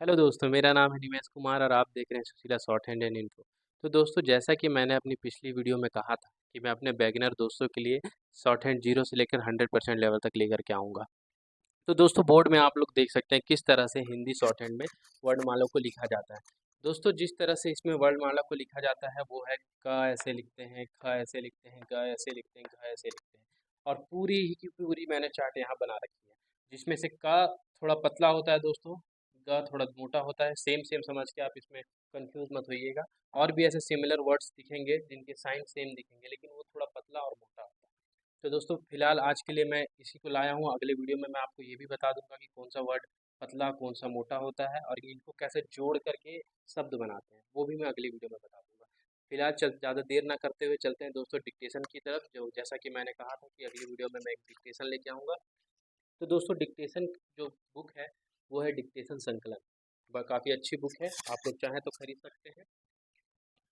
Hello दोस्तों, मेरा नाम है निमेश कुमार और आप देख रहे हैं Sushila short hand and info. तो दोस्तों, जैसा कि मैंने अपनी पिछली वीडियो में कहा था कि मैं अपने बिगिनर दोस्तों के लिए शॉर्ट हैंड 0 से लेकर 100% लेवल तक लेकर के आऊँगा। तो दोस्तों, बोर्ड में आप लोग देख सकते हैं किस तरह से हिंदी शॉर्ट हैंड में वर्णमाला को लिखा जाता है। दोस्तों, जिस तरह से इसमें वर्णमाला को लिखा जाता है वो है क ऐसे लिखते हैं, ख ऐसे लिखते हैं, ग ऐसे लिखते हैं, घ ऐसे लिखते हैं। और पूरी ही की पूरी मैंने चार्ट यहाँ बना रखी है, जिसमें से क थोड़ा पतला होता है दोस्तों, ग थोड़ा मोटा होता है। सेम सेम समझ के आप इसमें कंफ्यूज मत होइएगा। और भी ऐसे सिमिलर वर्ड्स दिखेंगे जिनके साइन सेम दिखेंगे, लेकिन वो थोड़ा पतला और मोटा होता है। तो दोस्तों, फिलहाल आज के लिए मैं इसी को लाया हूँ। अगले वीडियो में मैं आपको ये भी बता दूंगा कि कौन सा वर्ड पतला कौन सा मोटा होता है और इनको कैसे जोड़ करके शब्द बनाते हैं, वो भी मैं अगली वीडियो में बता दूंगा। फिलहाल ज़्यादा देर ना करते हुए चलते हैं दोस्तों डिक्टेशन की तरफ, जो जैसा कि मैंने कहा था कि अगली वीडियो में मैं एक डिक्टेशन लेके आऊँगा। तो दोस्तों, डिक्टेशन जो बुक है वो है डिक्टेशन संकलन। वह काफ़ी अच्छी बुक है, आप लोग चाहें तो खरीद सकते हैं।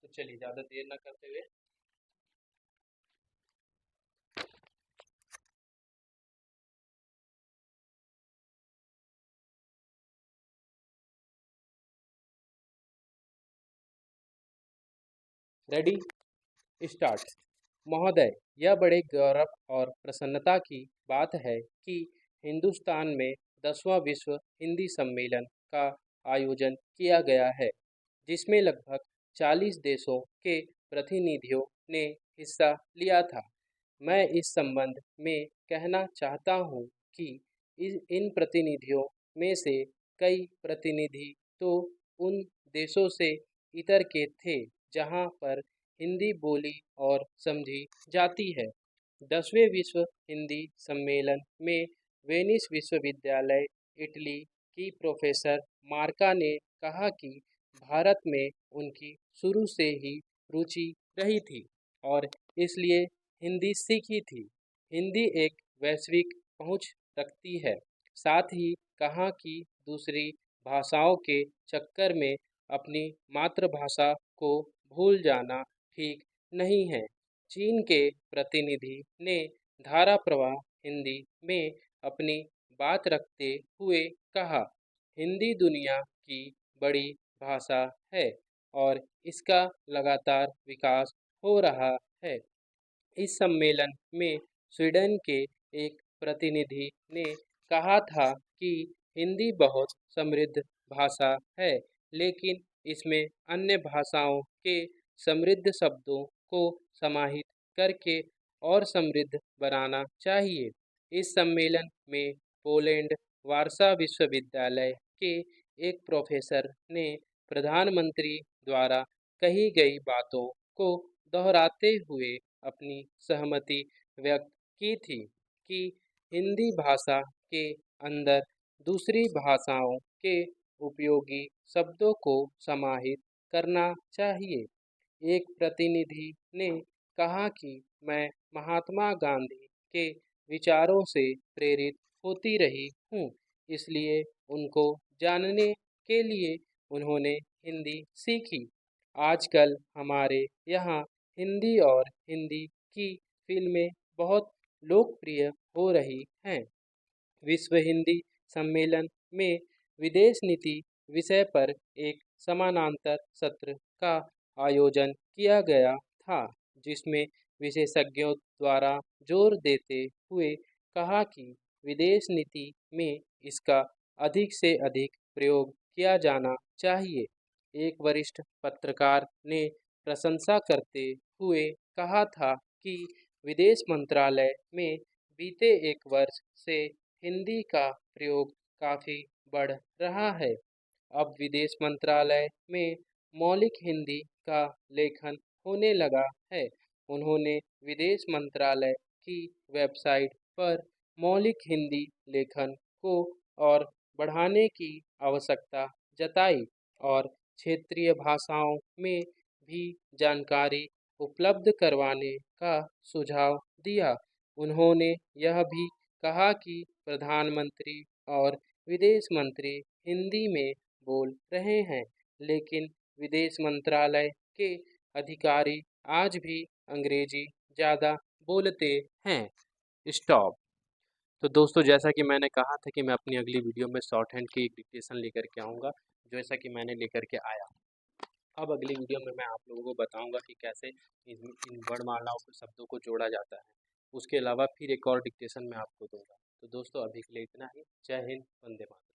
तो चलिए ज़्यादा देर ना करते हुए रेडी, स्टार्ट। महोदय, यह बड़े गौरव और प्रसन्नता की बात है कि हिंदुस्तान में 10वां विश्व हिंदी सम्मेलन का आयोजन किया गया है, जिसमें लगभग 40 देशों के प्रतिनिधियों ने हिस्सा लिया था। मैं इस संबंध में कहना चाहता हूँ कि इन प्रतिनिधियों में से कई प्रतिनिधि तो उन देशों से इतर के थे जहाँ पर हिंदी बोली और समझी जाती है। 10वें विश्व हिंदी सम्मेलन में वेनिस विश्वविद्यालय, इटली की प्रोफेसर मार्का ने कहा कि भारत में उनकी शुरू से ही रुचि रही थी और इसलिए हिंदी सीखी थी। हिंदी एक वैश्विक पहुंच रखती है। साथ ही कहा कि दूसरी भाषाओं के चक्कर में अपनी मातृभाषा को भूल जाना ठीक नहीं है। चीन के प्रतिनिधि ने धारा प्रवाह हिंदी में अपनी बात रखते हुए कहा, हिंदी दुनिया की बड़ी भाषा है और इसका लगातार विकास हो रहा है। इस सम्मेलन में स्वीडन के एक प्रतिनिधि ने कहा था कि हिंदी बहुत समृद्ध भाषा है, लेकिन इसमें अन्य भाषाओं के समृद्ध शब्दों को समाहित करके और समृद्ध बनाना चाहिए। इस सम्मेलन में पोलैंड वारसा विश्वविद्यालय के एक प्रोफेसर ने प्रधानमंत्री द्वारा कही गई बातों को दोहराते हुए अपनी सहमति व्यक्त की थी कि हिंदी भाषा के अंदर दूसरी भाषाओं के उपयोगी शब्दों को समाहित करना चाहिए। एक प्रतिनिधि ने कहा कि मैं महात्मा गांधी के विचारों से प्रेरित होती रही हूँ, इसलिए उनको जानने के लिए उन्होंने हिंदी सीखी। आजकल हमारे यहाँ हिंदी और हिंदी की फिल्में बहुत लोकप्रिय हो रही हैं। विश्व हिंदी सम्मेलन में विदेश नीति विषय पर एक समानांतर सत्र का आयोजन किया गया था, जिसमें विशेषज्ञों द्वारा जोर देते हुए कहा कि विदेश नीति में इसका अधिक से अधिक प्रयोग किया जाना चाहिए। एक वरिष्ठ पत्रकार ने प्रशंसा करते हुए कहा था कि विदेश मंत्रालय में बीते एक वर्ष से हिंदी का प्रयोग काफ़ी बढ़ रहा है। अब विदेश मंत्रालय में मौलिक हिंदी का लेखन होने लगा है। उन्होंने विदेश मंत्रालय की वेबसाइट पर मौलिक हिंदी लेखन को और बढ़ाने की आवश्यकता जताई और क्षेत्रीय भाषाओं में भी जानकारी उपलब्ध करवाने का सुझाव दिया। उन्होंने यह भी कहा कि प्रधानमंत्री और विदेश मंत्री हिंदी में बोल रहे हैं, लेकिन विदेश मंत्रालय के अधिकारी आज भी अंग्रेजी ज़्यादा बोलते हैं। स्टॉप। तो दोस्तों, जैसा कि मैंने कहा था कि मैं अपनी अगली वीडियो में शॉर्ट हैंड की एक डिक्टेशन लेकर के आऊँगा, जैसा कि मैंने लेकर के आया। अब अगली वीडियो में मैं आप लोगों को बताऊंगा कि कैसे इन वर्णमालाओं के शब्दों को जोड़ा जाता है। उसके अलावा फिर एक और डिक्टेशन मैं आपको दूंगा। तो दोस्तों अभी के लिए इतना ही। जय हिंद, वंदे मातरम।